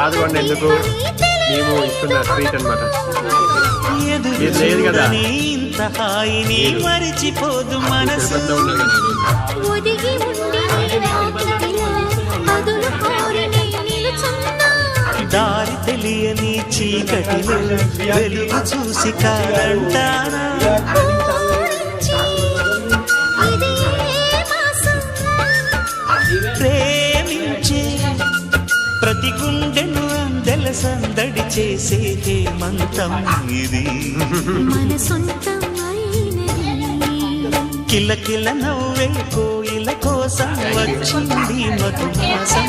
రాదు ఎందుకు మేము ఇస్తున్న ట్రీట్ అనమాట. లేదు కదా ఇంత హాయిని మరిచిపోదు మనసు. దారి తెలియని చీకటిలో వెలుగు చూసి కారంటానా. ప్రేమించే ప్రతి గుండెను అందెల సందడి చేసే హేమంతం ఇది. కిలకిల నవ్వే కోయిల కోసం వచ్చింది మధుమాసం.